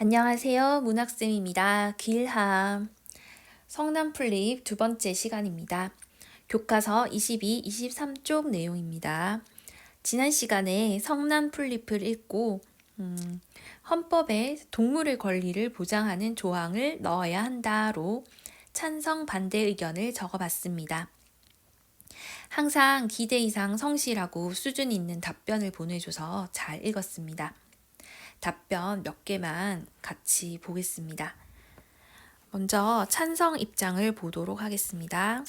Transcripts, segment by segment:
안녕하세요. 문학쌤입니다. 길함. 성난 플립 두 번째 시간입니다. 교과서 22, 23쪽 내용입니다. 지난 시간에 성난 플립을 읽고 헌법에 동물의 권리를 보장하는 조항을 넣어야 한다로 찬성 반대 의견을 적어봤습니다. 항상 기대 이상 성실하고 수준 있는 답변을 보내줘서 잘 읽었습니다. 답변 몇 개만 같이 보겠습니다. 먼저 찬성 입장을 보도록 하겠습니다.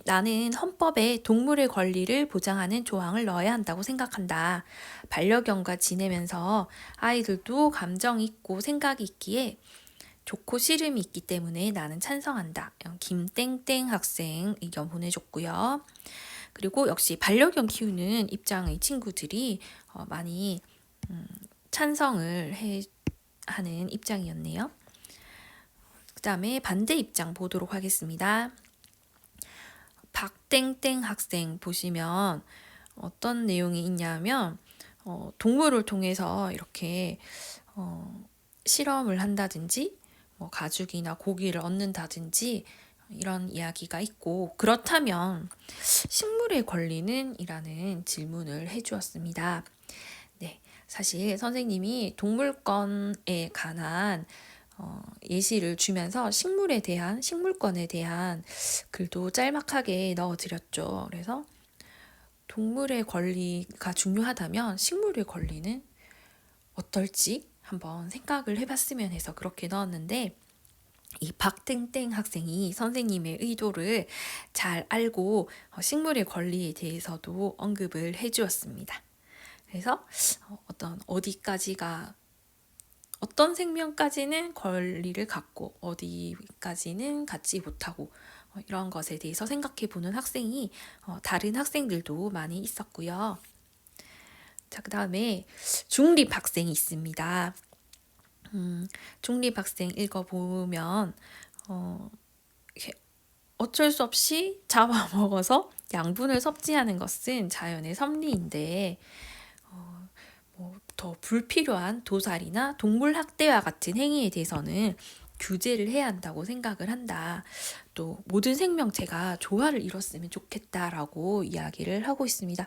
나는 헌법에 동물의 권리를 보장하는 조항을 넣어야 한다고 생각한다. 반려견과 지내면서 아이들도 감정이 있고 생각이 있기에 좋고 싫음이 있기 때문에 나는 찬성한다. 김땡땡 학생 의견 보내줬고요. 그리고 역시 반려견 키우는 입장의 친구들이 많이 찬성을 하는 입장이었네요. 그 다음에 반대 입장 보도록 하겠습니다. 박땡땡 학생 보시면 어떤 내용이 있냐면 동물을 통해서 이렇게 실험을 한다든지 가죽이나 고기를 얻는다든지 이런 이야기가 있고, 그렇다면 식물의 권리는? 이라는 질문을 해주었습니다. 네, 사실 선생님이 동물권에 관한 예시를 주면서 식물권에 대한 글도 짤막하게 넣어드렸죠. 그래서 동물의 권리가 중요하다면 식물의 권리는 어떨지 한번 생각을 해봤으면 해서 그렇게 넣었는데, 이 박땡땡 학생이 선생님의 의도를 잘 알고 식물의 권리에 대해서도 언급을 해주었습니다. 그래서 어떤 생명까지는 권리를 갖고 어디까지는 갖지 못하고 이런 것에 대해서 생각해 보는 학생이 다른 학생들도 많이 있었고요. 자, 그 다음에 중립 학생이 있습니다. 중립 학생 읽어보면 어쩔 수 없이 잡아먹어서 양분을 섭취하는 것은 자연의 섭리인데 더 불필요한 도살이나 동물 학대와 같은 행위에 대해서는 규제를 해야 한다고 생각을 한다. 또 모든 생명체가 조화를 이뤘으면 좋겠다라고 이야기를 하고 있습니다.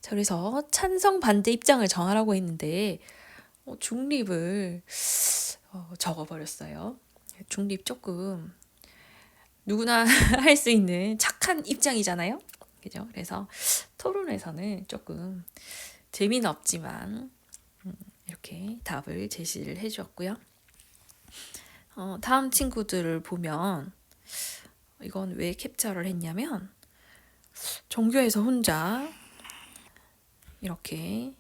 자, 그래서 찬성 반대 입장을 정하라고 했는데 중립을 적어버렸어요. 중립 조금 누구나 할 수 있는 착한 입장이잖아요. 그죠? 그래서 토론에서는 조금 재미는 없지만 이렇게 답을 제시를 해주었고요. 다음 친구들을 보면 이건 왜 캡처를 했냐면 전교에서 혼자 이렇게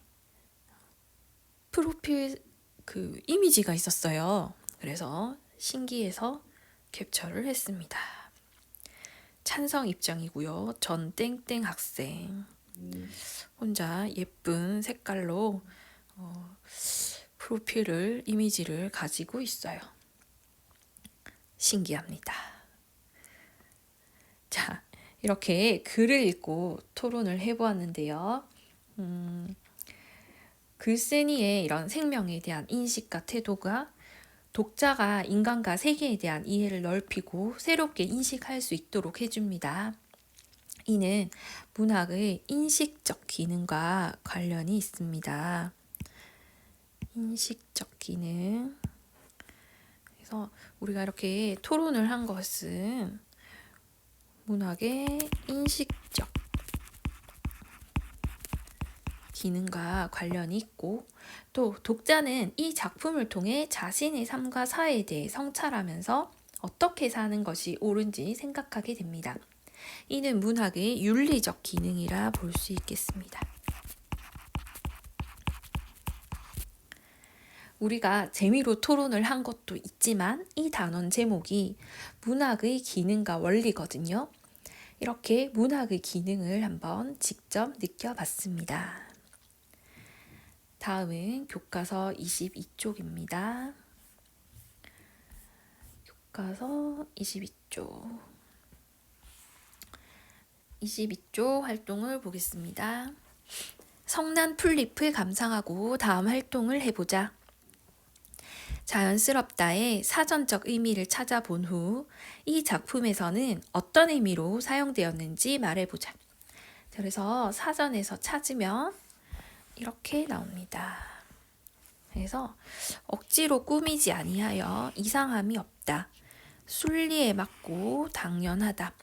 프로필 그 이미지가 있었어요. 그래서 신기해서 캡처를 했습니다. 찬성 입장이고요. 전 땡땡 학생 혼자 예쁜 색깔로 프로필을 이미지를 가지고 있어요. 신기합니다. 자, 이렇게 글을 읽고 토론을 해보았는데요. 글쓴이의 이런 생명에 대한 인식과 태도가 독자가 인간과 세계에 대한 이해를 넓히고 새롭게 인식할 수 있도록 해줍니다. 이는 문학의 인식적 기능과 관련이 있습니다. 인식적 기능. 그래서 우리가 이렇게 토론을 한 것은 문학의 인식적 기능과 관련이 있고, 또 독자는 이 작품을 통해 자신의 삶과 사회에 대해 성찰하면서 어떻게 사는 것이 옳은지 생각하게 됩니다. 이는 문학의 윤리적 기능이라 볼 수 있겠습니다. 우리가 재미로 토론을 한 것도 있지만 이 단원 제목이 문학의 기능과 원리거든요. 이렇게 문학의 기능을 한번 직접 느껴봤습니다. 다음은 교과서 22쪽입니다. 교과서 22쪽. 22쪽 활동을 보겠습니다. 성난 플립을 감상하고 다음 활동을 해보자. 자연스럽다의 사전적 의미를 찾아본 후 이 작품에서는 어떤 의미로 사용되었는지 말해보자. 그래서 사전에서 찾으면 이렇게 나옵니다. 그래서 억지로 꾸미지 아니하여 이상함이 없다. 순리에 맞고 당연하다.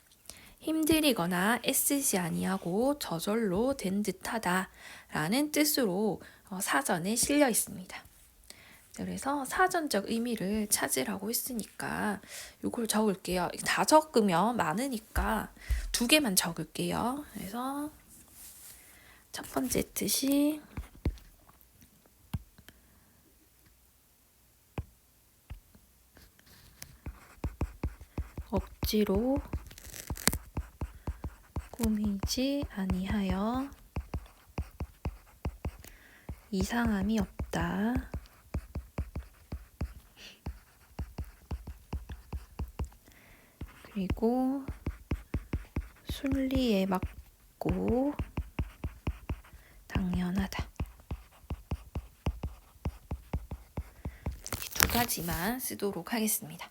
힘들이거나 애쓰지 아니하고 저절로 된 듯하다 라는 뜻으로 사전에 실려 있습니다. 그래서 사전적 의미를 찾으라고 했으니까 이걸 적을게요. 다 적으면 많으니까 2개만 적을게요. 그래서 첫 번째 뜻이 억지로 꾸미지 아니하여 이상함이 없다. 그리고 순리에 맞고 당연하다. 이 2가지만 쓰도록 하겠습니다.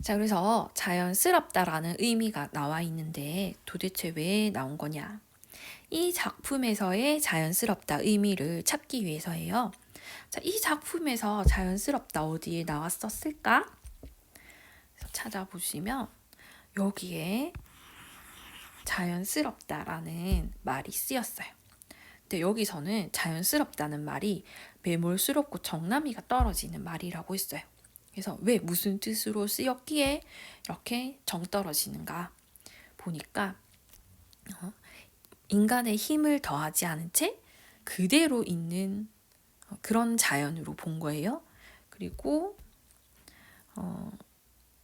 자, 그래서 자연스럽다라는 의미가 나와 있는데 도대체 왜 나온 거냐? 이 작품에서의 자연스럽다 의미를 찾기 위해서예요. 자, 이 작품에서 자연스럽다 어디에 나왔었을까? 그래서 찾아보시면 여기에 자연스럽다라는 말이 쓰였어요. 근데 여기서는 자연스럽다는 말이 매몰스럽고 정남이가 떨어지는 말이라고 했어요. 그래서 왜 무슨 뜻으로 쓰였기에 이렇게 정 떨어지는가 보니까 인간의 힘을 더하지 않은 채 그대로 있는 그런 자연으로 본 거예요. 그리고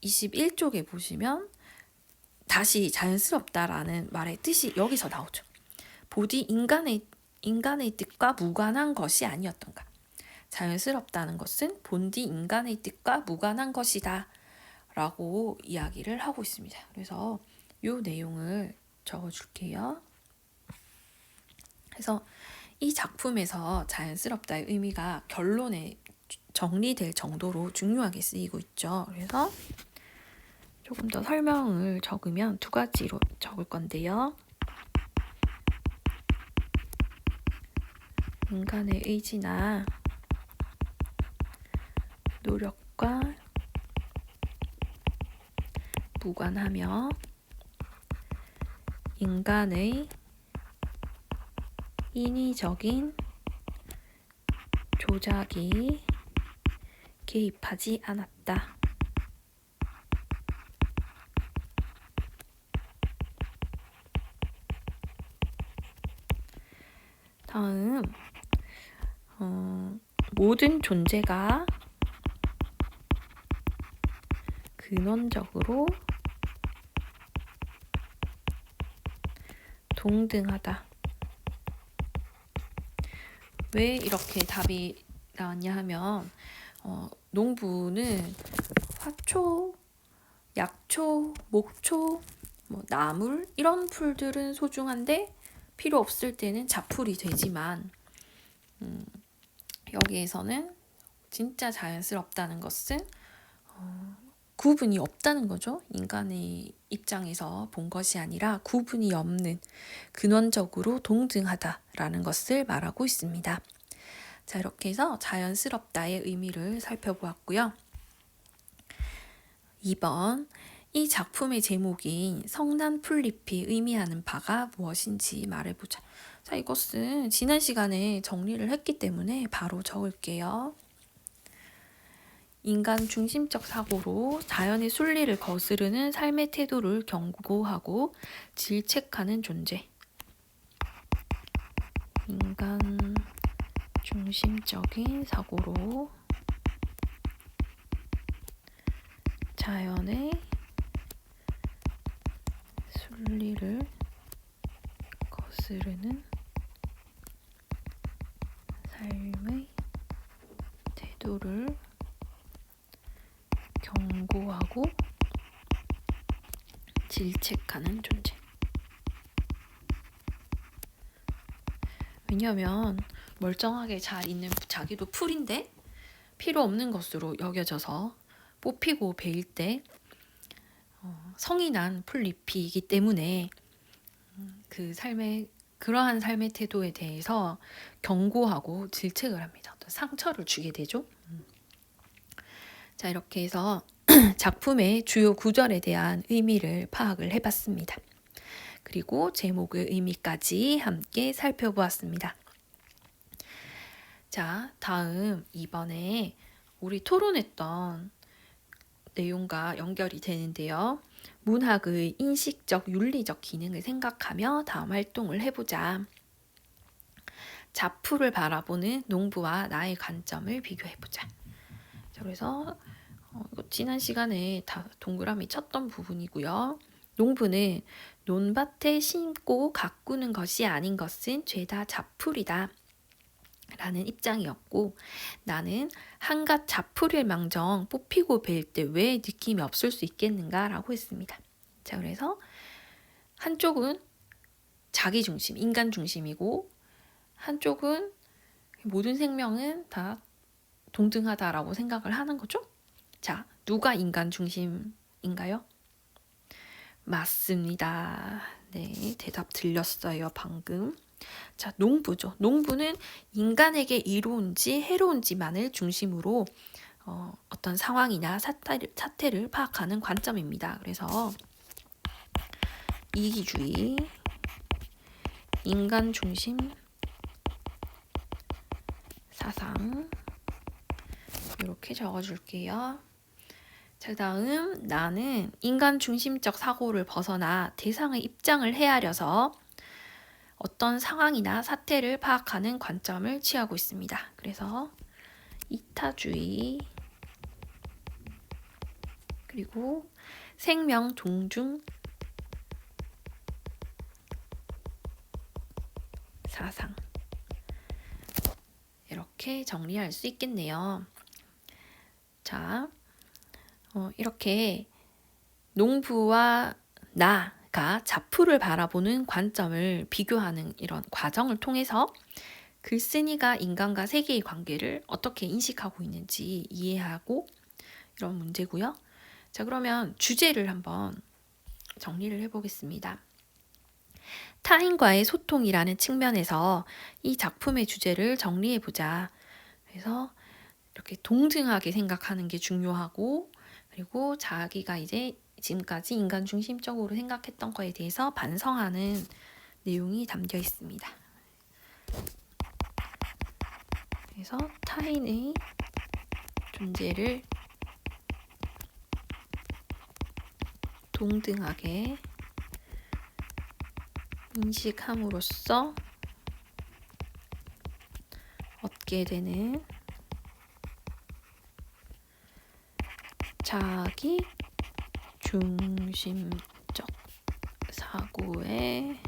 21쪽에 보시면 다시 자연스럽다라는 말의 뜻이 여기서 나오죠. 보디 인간의 뜻과 무관한 것이 아니었던가. 자연스럽다는 것은 본디 인간의 뜻과 무관한 것이다 라고 이야기를 하고 있습니다. 그래서 이 내용을 적어줄게요. 그래서 이 작품에서 자연스럽다의 의미가 결론에 정리될 정도로 중요하게 쓰이고 있죠. 그래서 조금 더 설명을 적으면 2가지로 적을 건데요. 인간의 의지나 노력과 무관하며 인간의 인위적인 조작이 개입하지 않았다. 다음, 모든 존재가 근원적으로 동등하다. 왜 이렇게 답이 나왔냐 하면 농부는 화초, 약초, 목초, 나물 이런 풀들은 소중한데 필요 없을 때는 잡풀이 되지만 여기에서는 진짜 자연스럽다는 것은 구분이 없다는 거죠. 인간의 입장에서 본 것이 아니라 구분이 없는 근원적으로 동등하다라는 것을 말하고 있습니다. 자, 이렇게 해서 자연스럽다의 의미를 살펴보았고요. 2번, 이 작품의 제목인 성난 풀잎이 의미하는 바가 무엇인지 말해보자. 자, 이것은 지난 시간에 정리를 했기 때문에 바로 적을게요. 인간 중심적 사고로 자연의 순리를 거스르는 삶의 태도를 경고하고 질책하는 존재. 인간 중심적인 사고로 자연의 순리를 거스르는 삶의 태도를 경고하고 질책하는 존재. 왜냐하면 멀쩡하게 잘 있는 자기도 풀인데 필요 없는 것으로 여겨져서 뽑히고 베일 때 성이 난 풀잎이기 때문에 그러한 삶의 태도에 대해서 경고하고 질책을 합니다. 어떤 상처를 주게 되죠. 자, 이렇게 해서 작품의 주요 구절에 대한 의미를 파악을 해봤습니다. 그리고 제목의 의미까지 함께 살펴보았습니다. 자, 다음 이번에 우리 토론했던 내용과 연결이 되는데요. 문학의 인식적, 윤리적 기능을 생각하며 다음 활동을 해보자. 자푸를 바라보는 농부와 나의 관점을 비교해보자. 자, 그래서 이거 지난 시간에 다 동그라미 쳤던 부분이고요. 농부는 논밭에 심고 가꾸는 것이 아닌 것은 죄다 자풀이다 라는 입장이었고, 나는 한갓 자풀일 망정 뽑히고 벨 때 왜 느낌이 없을 수 있겠는가 라고 했습니다. 자, 그래서 한쪽은 자기 중심, 인간 중심이고, 한쪽은 모든 생명은 다 동등하다라고 생각을 하는 거죠. 자, 누가 인간 중심인가요? 맞습니다. 네, 대답 들렸어요, 방금. 자, 농부죠. 농부는 인간에게 이로운지 해로운지만을 중심으로 어떤 상황이나 사태를 파악하는 관점입니다. 그래서 이기주의, 인간 중심 사상 이렇게 적어줄게요. 자, 다음 나는 인간 중심적 사고를 벗어나 대상의 입장을 헤아려서 어떤 상황이나 사태를 파악하는 관점을 취하고 있습니다. 그래서 이타주의 그리고 생명 존중 사상 이렇게 정리할 수 있겠네요. 자, 이렇게 농부와 나가 자푸를 바라보는 관점을 비교하는 이런 과정을 통해서 글쓴이가 인간과 세계의 관계를 어떻게 인식하고 있는지 이해하고 이런 문제고요. 자, 그러면 주제를 한번 정리를 해보겠습니다. 타인과의 소통이라는 측면에서 이 작품의 주제를 정리해보자. 그래서 이렇게 동등하게 생각하는 게 중요하고, 그리고 자기가 이제 지금까지 인간 중심적으로 생각했던 거에 대해서 반성하는 내용이 담겨 있습니다. 그래서 타인의 존재를 동등하게 인식함으로써 얻게 되는 자기 중심적 사고에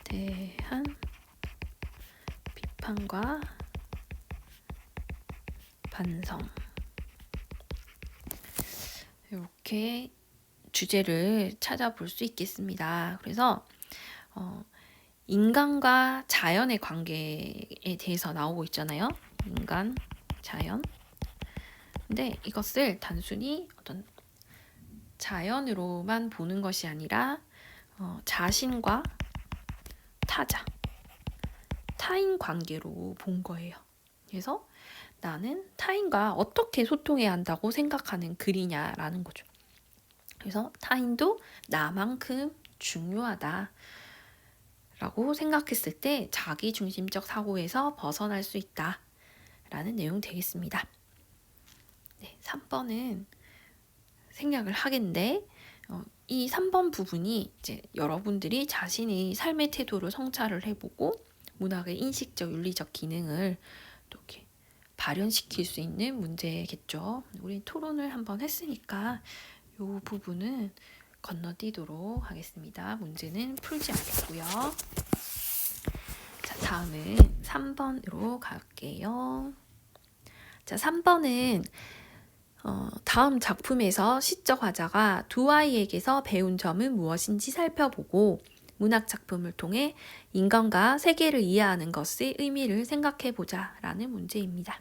대한 비판과 반성 이렇게 주제를 찾아볼 수 있겠습니다. 그래서 인간과 자연의 관계에 대해서 나오고 있잖아요. 인간, 자연. 근데 이것을 단순히 어떤 자연으로만 보는 것이 아니라 자신과 타자, 타인 관계로 본 거예요. 그래서 나는 타인과 어떻게 소통해야 한다고 생각하는 글이냐라는 거죠. 그래서 타인도 나만큼 중요하다 라고 생각했을 때 자기 중심적 사고에서 벗어날 수 있다 라는 내용 되겠습니다. 네, 3번은 생략을 하겠는데 이 3번 부분이 이제 여러분들이 자신의 삶의 태도를 성찰을 해보고 문학의 인식적 윤리적 기능을 또 이렇게 발현시킬 수 있는 문제겠죠. 우리 토론을 한번 했으니까 이 부분은 건너뛰도록 하겠습니다. 문제는 풀지 않겠고요. 자, 다음은 3번으로 갈게요. 자, 3번은 다음 작품에서 시적 화자가 두 아이에게서 배운 점은 무엇인지 살펴보고 문학 작품을 통해 인간과 세계를 이해하는 것의 의미를 생각해보자 라는 문제입니다.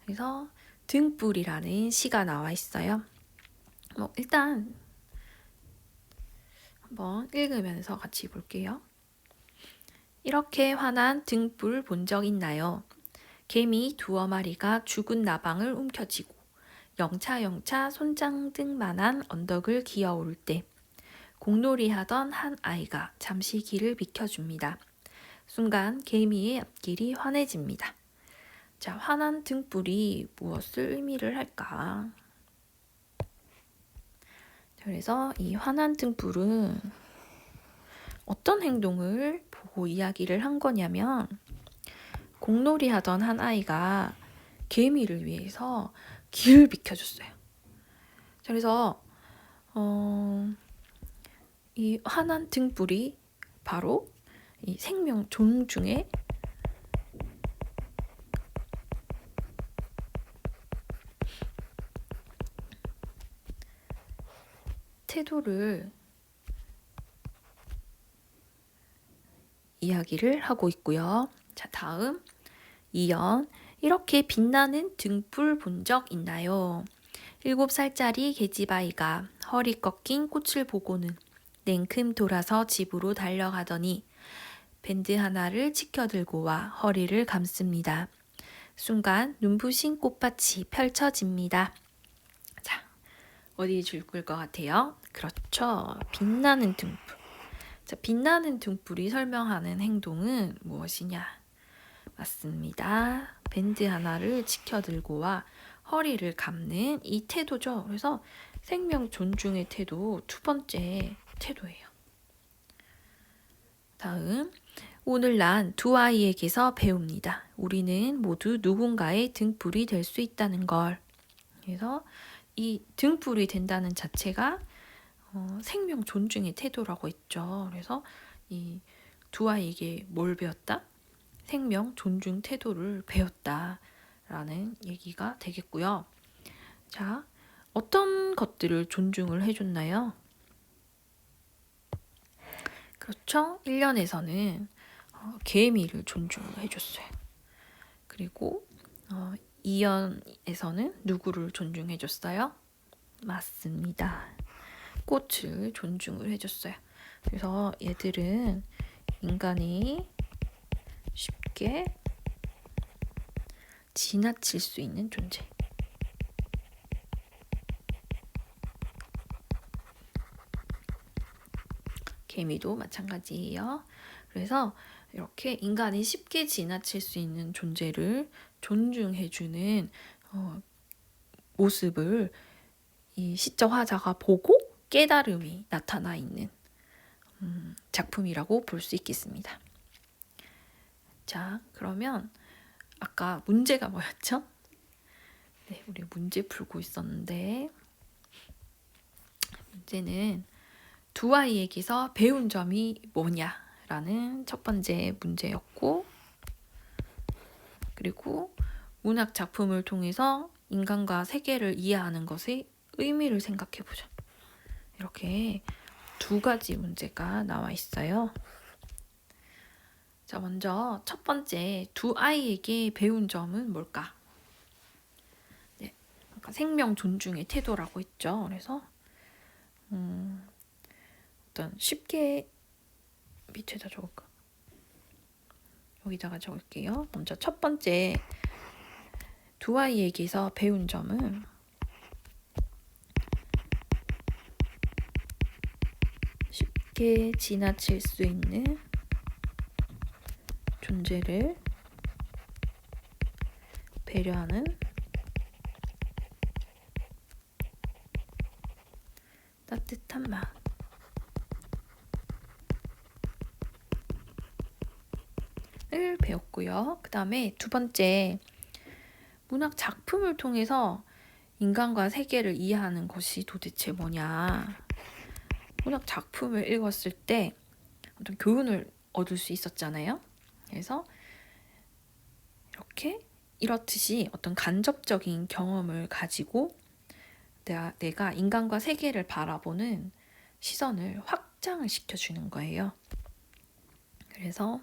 그래서 등불이라는 시가 나와 있어요. 일단 한번 읽으면서 같이 볼게요. 이렇게 환한 등불 본 적 있나요? 개미 두어 마리가 죽은 나방을 움켜쥐고 영차영차 손장등만한 언덕을 기어오를 때 공놀이 하던 한 아이가 잠시 길을 비켜줍니다. 순간 개미의 앞길이 환해집니다. 자, 환한 등불이 무엇을 의미를 할까? 그래서 이 환한 등불은 어떤 행동을 보고 이야기를 한 거냐면 공놀이 하던 한 아이가 개미를 위해서 길을 비켜줬어요. 그래서 이 환한 등불이 바로 이 생명 존중의 태도를 이야기를 하고 있고요. 자, 다음 2연 이렇게 빛나는 등불 본 적 있나요? 7살짜리 계집아이가 허리 꺾인 꽃을 보고는 냉큼 돌아서 집으로 달려가더니 밴드 하나를 치켜들고 와 허리를 감습니다. 순간 눈부신 꽃밭이 펼쳐집니다. 자, 어디 줄걸 것 같아요? 그렇죠. 빛나는 등불. 자, 빛나는 등불이 설명하는 행동은 무엇이냐? 맞습니다. 밴드 하나를 치켜들고 와 허리를 감는 이 태도죠. 그래서 생명 존중의 태도 두 번째 태도예요. 다음, 오늘 난 두 아이에게서 배웁니다. 우리는 모두 누군가의 등불이 될 수 있다는 걸. 그래서 이 등불이 된다는 자체가 생명 존중의 태도라고 했죠. 그래서 이 두 아이에게 뭘 배웠다? 생명 존중 태도를 배웠다라는 얘기가 되겠고요. 자, 어떤 것들을 존중을 해줬나요? 그렇죠. 1년에서는 개미를 존중을 해줬어요. 그리고 2년에서는 누구를 존중해줬어요? 맞습니다. 꽃을 존중을 해줬어요. 그래서 얘들은 인간이 쉽게 지나칠 수 있는 존재. 개미도 마찬가지예요. 그래서 이렇게 인간이 쉽게 지나칠 수 있는 존재를 존중해주는 모습을 이 시적 화자가 보고 깨달음이 나타나 있는 작품이라고 볼 수 있겠습니다. 자, 그러면 아까 문제가 뭐였죠? 네, 우리 문제 풀고 있었는데 문제는 두 아이에게서 배운 점이 뭐냐라는 첫 번째 문제였고, 그리고 문학 작품을 통해서 인간과 세계를 이해하는 것의 의미를 생각해보자. 이렇게 두 가지 문제가 나와 있어요. 자, 먼저 첫 번째 두 아이에게 배운 점은 뭘까? 네, 아까 생명 존중의 태도라고 했죠. 그래서 어떤 쉽게 밑에다 적을까? 여기다가 적을게요. 먼저 첫 번째 두 아이에게서 배운 점은 쉽게 지나칠 수 있는 존재를 배려하는 따뜻한 마음. 을 배웠고요. 그 다음에 두 번째, 문학 작품을 통해서 인간과 세계를 이해하는 것이 도대체 뭐냐. 문학 작품을 읽었을 때 어떤 교훈을 얻을 수 있었잖아요. 그래서 이렇듯이 어떤 간접적인 경험을 가지고 내가 인간과 세계를 바라보는 시선을 확장을 시켜주는 거예요. 그래서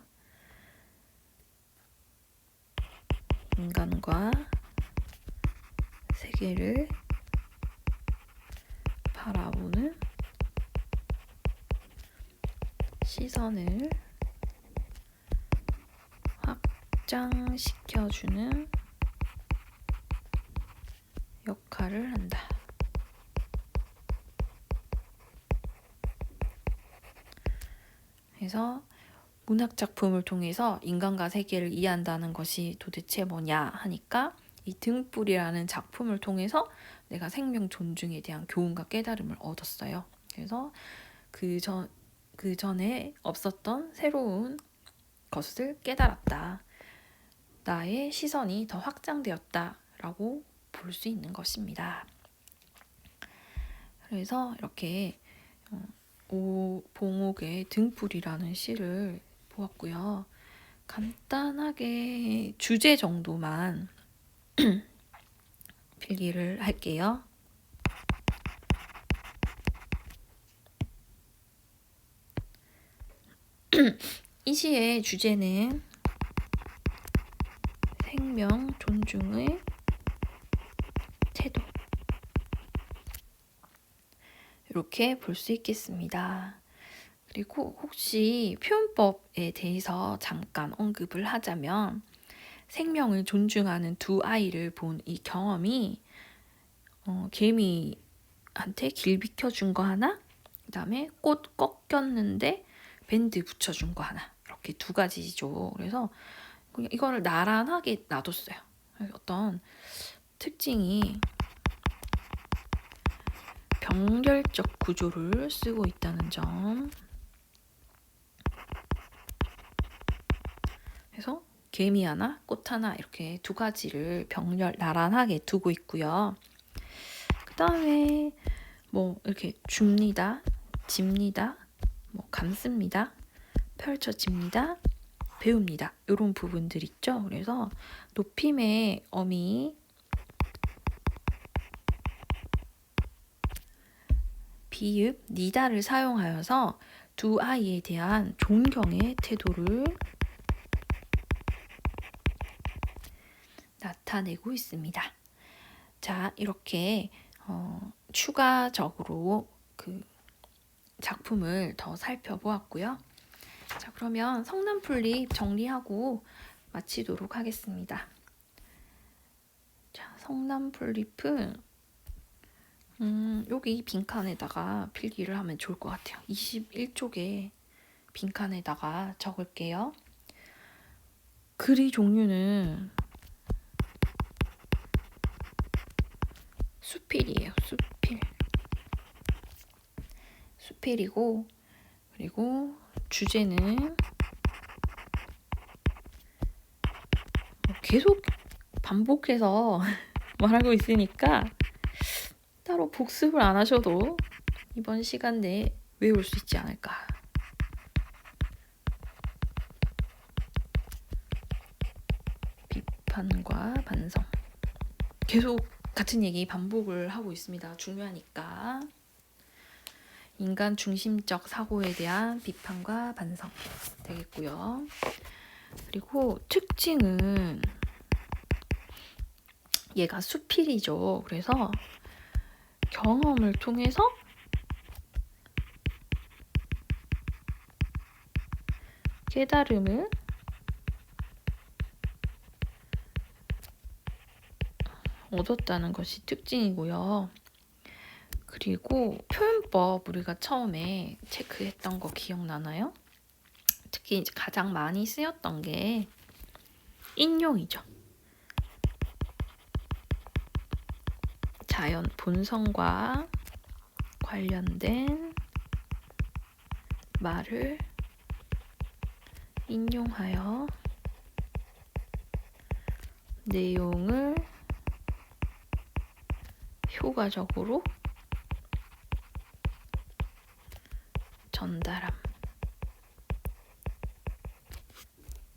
인간과 세계를 바라보는 시선을 확장시켜주는 역할을 한다. 그래서 문학 작품을 통해서 인간과 세계를 이해한다는 것이 도대체 뭐냐 하니까 이 등불이라는 작품을 통해서 내가 생명 존중에 대한 교훈과 깨달음을 얻었어요. 그래서 그 전에 없었던 새로운 것을 깨달았다. 나의 시선이 더 확장되었다라고 볼 수 있는 것입니다. 그래서 이렇게 오봉옥의 등불이라는 시를 보았고요. 간단하게 주제 정도만 필기를 할게요. 이 시의 주제는 생명 존중의 태도. 이렇게 볼 수 있겠습니다. 그리고 혹시 표현법에 대해서 잠깐 언급을 하자면 생명을 존중하는 두 아이를 본 이 경험이 개미한테 길 비켜준 거 하나, 그 다음에 꽃 꺾였는데 밴드 붙여준 거 하나, 이렇게 두 가지죠. 그래서 그냥 이거를 나란하게 놔뒀어요. 어떤 특징이 병렬적 구조를 쓰고 있다는 점. 그래서 개미 하나, 꽃 하나 이렇게 두 가지를 병렬 나란하게 두고 있고요. 그 다음에 뭐 이렇게 줍니다, 집니다, 뭐 감습니다, 펼쳐집니다, 배웁니다. 이런 부분들 있죠. 그래서 높임의 어미, 비읍, 니다를 사용하여서 두 아이에 대한 존경의 태도를 나타내고 있습니다. 자, 이렇게 추가적으로 그 작품을 더 살펴보았고요. 자, 그러면 성남풀립 정리하고 마치도록 하겠습니다. 자, 성남풀립은 여기 빈칸에다가 필기를 하면 좋을 것 같아요. 21쪽에 빈칸에다가 적을게요. 글의 종류는 수필이에요. 수필이고, 그리고 주제는 계속 반복해서 말하고 있으니까 따로 복습을 안 하셔도 이번 시간 내에 외울 수 있지 않을까. 비판과 반성. 계속 같은 얘기 반복을 하고 있습니다. 중요하니까. 인간 중심적 사고에 대한 비판과 반성 되겠고요. 그리고 특징은 얘가 수필이죠. 그래서 경험을 통해서 깨달음을 얻었다는 것이 특징이고요. 그리고 표현법 우리가 처음에 체크했던 거 기억나나요? 특히 이제 가장 많이 쓰였던 게 인용이죠. 자연 본성과 관련된 말을 인용하여 내용을 효과적으로 전달함.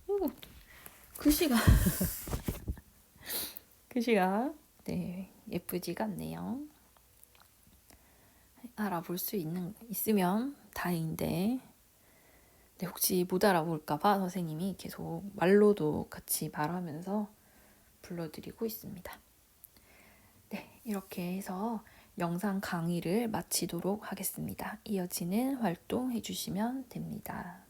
오, 글씨가 네, 예쁘지가 않네요. 알아볼 수 있으면 다행인데, 네, 혹시 못 알아볼까봐 선생님이 계속 말로도 같이 말하면서 불러드리고 있습니다. 네, 이렇게 해서 영상 강의를 마치도록 하겠습니다. 이어지는 활동 해주시면 됩니다.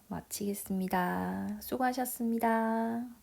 마치겠습니다. 수고하셨습니다.